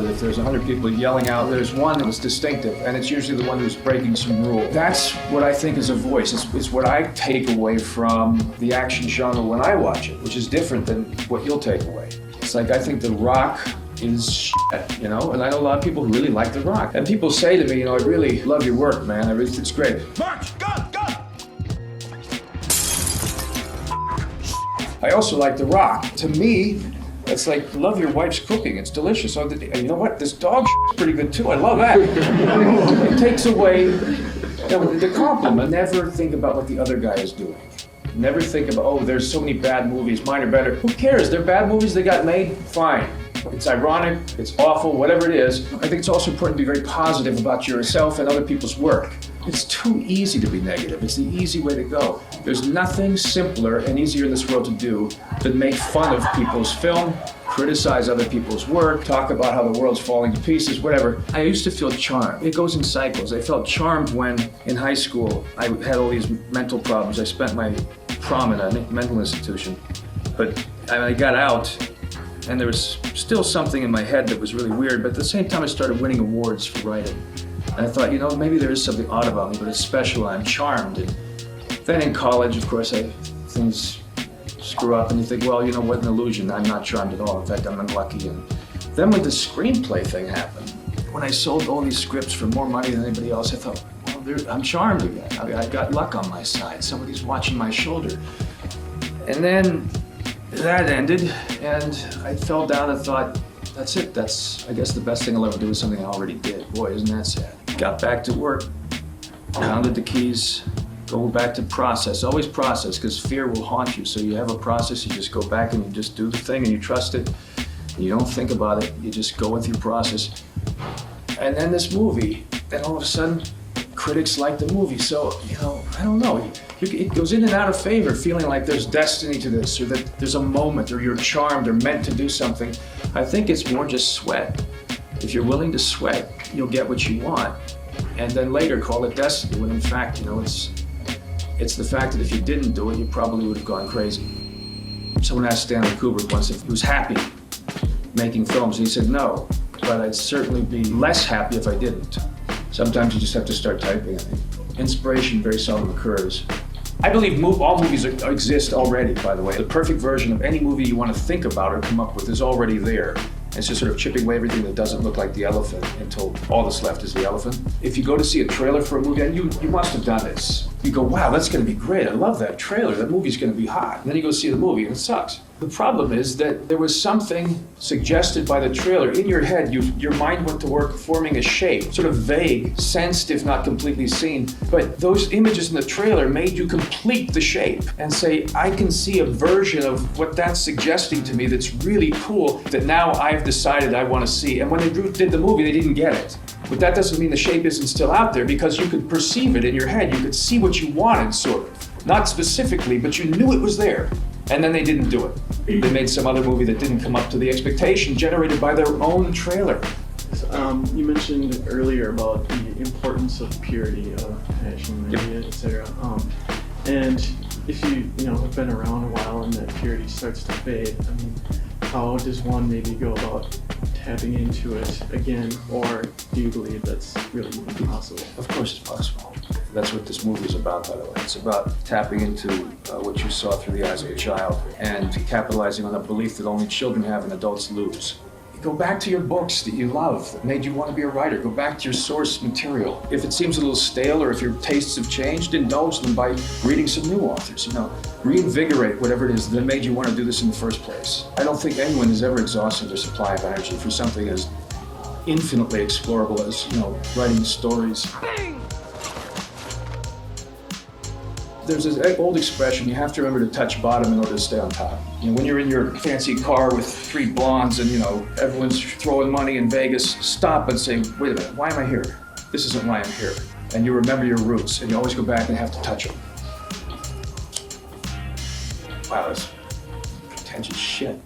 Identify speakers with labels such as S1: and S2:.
S1: that if there's 100 people yelling out, there's one that was distinctive, and it's usually the one who's breaking some rule. That's what I think is a voice. It's what I take away from the action genre when I watch it, which is different than what you'll take away. It's like, I think The Rock is shit, you know? And I know a lot of people who really like The Rock. And people say to me, you know, I really love your work, man. It's great.
S2: March, go!
S1: I also like The Rock. To me, it's like, love your wife's cooking. It's delicious. And you know what? This dog is pretty good too. I love that. It takes away the compliment. Never think about what the other guy is doing. Never think about, oh, there's so many bad movies. Mine are better. Who cares? They're bad movies. They got made. Fine. It's ironic. It's awful. Whatever it is. I think it's also important to be very positive about yourself and other people's work. It's too easy to be negative. It's the easy way to go. There's nothing simpler and easier in this world to do than make fun of people's film, criticize other people's work, talk about how the world's falling to pieces, whatever. I used to feel charmed. It goes in cycles. I felt charmed when, in high school, I had all these mental problems. I spent my prom in a mental institution. But I got out, and there was still something in my head that was really weird, but at the same time I started winning awards for writing. And I thought, you know, maybe there is something odd about me, but it's special, I'm charmed. And then in college, of course, things screw up and you think, well, you know what, an illusion, I'm not charmed at all. In fact, I'm unlucky. And then when the screenplay thing happened, when I sold all these scripts for more money than anybody else, I thought, well, I'm charmed again. I got luck on my side. Somebody's watching my shoulder. And then that ended, and I fell down and thought, that's it. That's, I guess, the best thing I'll ever do is something I already did. Boy, isn't that sad. Got back to work, pounded the keys, go back to process. Always process, because fear will haunt you. So you have a process, you just go back and you just do the thing and you trust it. You don't think about it, you just go with your process. And then this movie, and all of a sudden, critics like the movie. So, you know, I don't know. It goes in and out of favor, feeling like there's destiny to this, or that there's a moment, or you're charmed, or meant to do something. I think it's more just sweat. If you're willing to sweat, you'll get what you want. And then later call it destiny, when in fact, you know, it's the fact that if you didn't do it, you probably would have gone crazy. Someone asked Stanley Kubrick once if he was happy making films, and he said no, but I'd certainly be less happy if I didn't. Sometimes you just have to start typing, I think. Inspiration very seldom occurs. I believe all movies exist already, by the way. The perfect version of any movie you want to think about or come up with is already there. It's just sort of chipping away everything that doesn't look like the elephant until all that's left is the elephant. If you go to see a trailer for a movie, and you must have done this, you go, wow, that's going to be great. I love that trailer. That movie's going to be hot. And then you go see the movie, and it sucks. The problem is that there was something suggested by the trailer. In your head, your mind went to work forming a shape, sort of vague, sensed if not completely seen. But those images in the trailer made you complete the shape and say, I can see a version of what that's suggesting to me that's really cool that now I've decided I want to see. And when they did the movie, they didn't get it. But that doesn't mean the shape isn't still out there, because you could perceive it in your head. You could see what you wanted, sort of. Not specifically, but you knew it was there. And then they didn't do it. They made some other movie that didn't come up to the expectation generated by their own trailer.
S3: You mentioned earlier about the importance of purity of passion, media, etc. And if you have been around a while and that purity starts to fade, I mean, how does one maybe go about tapping into it again, or do you believe that's really impossible?
S1: Of course it's possible. That's what this movie is about, by the way. It's about tapping into what you saw through the eyes of a child and capitalizing on a belief that only children have and adults lose. Go back to your books that you love, that made you want to be a writer. Go back to your source material. If it seems a little stale or if your tastes have changed, indulge them by reading some new authors. Reinvigorate whatever it is that made you want to do this in the first place. I don't think anyone has ever exhausted their supply of energy for something as infinitely explorable as, writing stories. There's this old expression, you have to remember to touch bottom in order to stay on top. When you're in your fancy car with 3 blondes and everyone's throwing money in Vegas, stop and say, wait a minute, why am I here? This isn't why I'm here. And you remember your roots, and you always go back and have to touch them. Wow, that's pretentious shit.